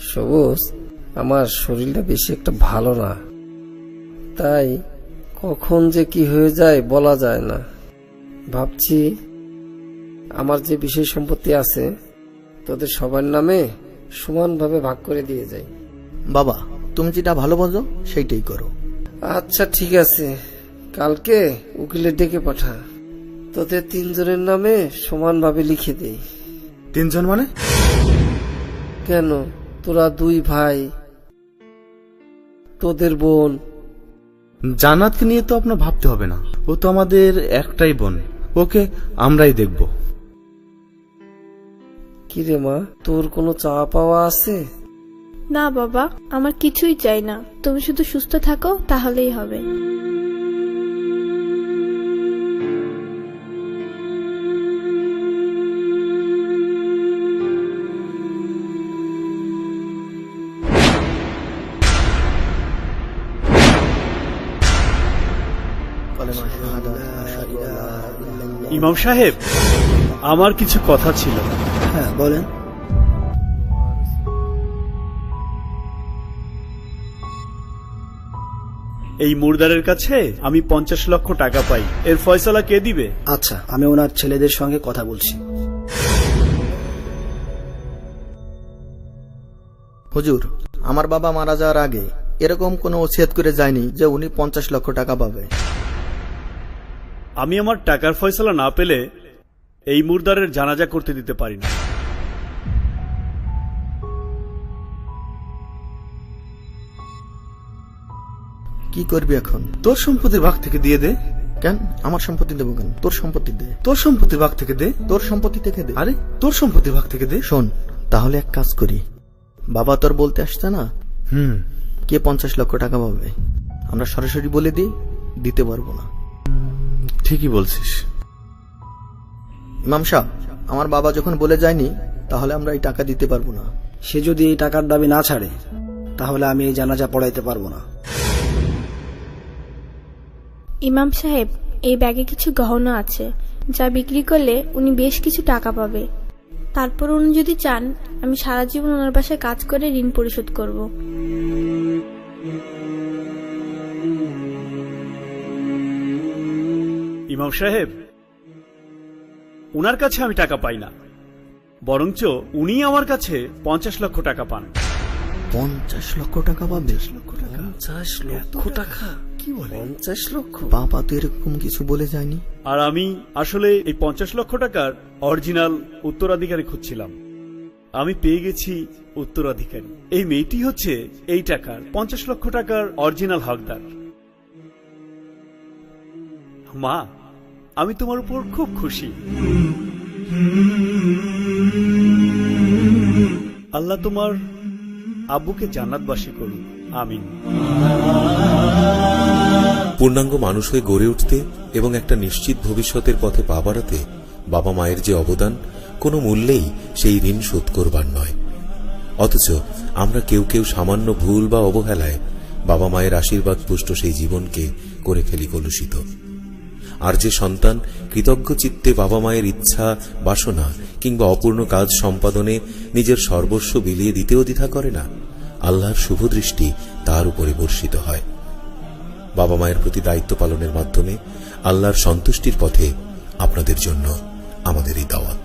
সবুজ, আমার শরীরটা বেশি একটা ভালো না, তাই কখন যে কি হয়ে যায় বলা যায় না। ভাবছি আমার যে বিষয় সম্পত্তি আছে তোদের সবার নামে সমানভাবে ভাগ করে দিয়ে যাই। বাবা, তুমি যেটা ভালো বোঝো সেইটাই করো। আচ্ছা ঠিক আছে, কালকে উকিলে ডেকে পাঠা, তোদের 3 জনের নামে সমানভাবে লিখে দেই। 3 জন মানে? কেন, তোরা 2 ভাই, তোদের বোন। জান্নাতকে নিয়ে তো আপনার ভাবতে হবে না, ও তো আমাদের একটাই বোন, ওকে আমরাই দেখব। কিরে মা, তোর কোনো চাওয়া পাওয়া আছে? না বাবা, আমার কিছুই চাই না, তুমি শুধু সুস্থ থাকো তাহলেই হবে। ইমাম সাহেব, আমার কিছু কথা ছিল। হ্যাঁ বলেন। এই মুর্দারের কাছে আমি 50 লক্ষ টাকা পাই, এর ফয়সালা কে দিবে? আচ্ছা, আমি ওনার ছেলেদের সঙ্গে কথা বলছি। হুজুর, আমার বাবা মারা যাওয়ার আগে এরকম কোনো ওসিয়ত করে যায়নি যে উনি 50 লক্ষ টাকা পাবে। আমি আমার টাকার ফয়সালা না পেলে এই মুর্দারের জানাজা করতে দিতে পারি না। কি করবি এখন? তোর সম্পত্তির ভাগ থেকে দিয়ে দে। কেন আমার সম্পত্তি দেবো কেন? তোর সম্পত্তি দে। তোর সম্পত্তির ভাগ থেকে দে। তোর সম্পত্তি থেকে দে। আরে তোর সম্পত্তির ভাগ থেকে দে। শোন, তাহলে এক কাজ করি, বাবা তোর বলতে আসছে না কে 50 লক্ষ টাকা পাবে, আমরা সরাসরি বলে দিই দিতে পারবো না। ঠিকই বলছিস। ইমাম সাহেব, আমার বাবা যখন বলে যায়নি তাহলে আমরা এই টাকা দিতে পারবো না। সে যদি এই টাকার দাবি না ছাড়ে তাহলে আমি এই জানাজা পড়াইতে পারবো না। ইমাম সাহেব, এই ব্যাগে কিছু গহনা আছে যা বিক্রি করলে উনি বেশ কিছু টাকা পাবে। তারপর উনি যদি চান আমি সারা জীবন ওনার বাসায় কাজ করে ঋণ পরিশোধ করব। ইমাম সাহেব, উনার কাছে আমি টাকা পাই না, বরঞ্চ উনি আমার কাছে 50 লক্ষ টাকা পান। 50 লক্ষ টাকা পাবে? 50 লক্ষ টাকা? কি বলে? 50 লক্ষ? বাবা তো এরকম কিছু বলে যায়নি। আর আমি আসলে এই 50 লক্ষ টাকার অরিজিনাল উত্তরাধিকারী খুঁজছিলাম। আমি পেয়ে গেছি উত্তরাধিকারী। এই মেয়েটি হচ্ছে এই টাকার 50 লক্ষ টাকার অরিজিনাল হকদার। মা, আমি তোমার উপর খুব খুশি। আল্লাহ তোমার আব্বুকে জান্নাতবাসী করুন, আমিন। পূর্ণাঙ্গ মানুষ হয়ে গড়ে উঠতে এবং একটা নিশ্চিত ভবিষ্যতের পথে পা বাড়াতে বাবা মায়ের যে অবদান, কোনো মূল্যেই সেই ঋণ শোধ করবার নয়। অথচ আমরা কেউ কেউ সামান্য ভুল বা অবহেলায় বাবা মায়ের আশীর্বাদ পুষ্ট সেই জীবনকে করে ফেলি কলুষিত। আর যে সন্তান কৃতজ্ঞ চিত্তে বাবা মায়ের ইচ্ছা, বাসনা কিংবা অপূর্ণ কাজ সম্পাদনে নিজের সর্বস্ব বিলিয়ে দিতেও দ্বিধা করে না, আল্লাহর শুভ দৃষ্টি তার উপরে বর্ষিত হয়। বাবা মায়ের প্রতি দায়িত্ব পালনের মাধ্যমে আল্লাহর সন্তুষ্টির পথে আপনাদের জন্য আমাদের এই দাওয়াত।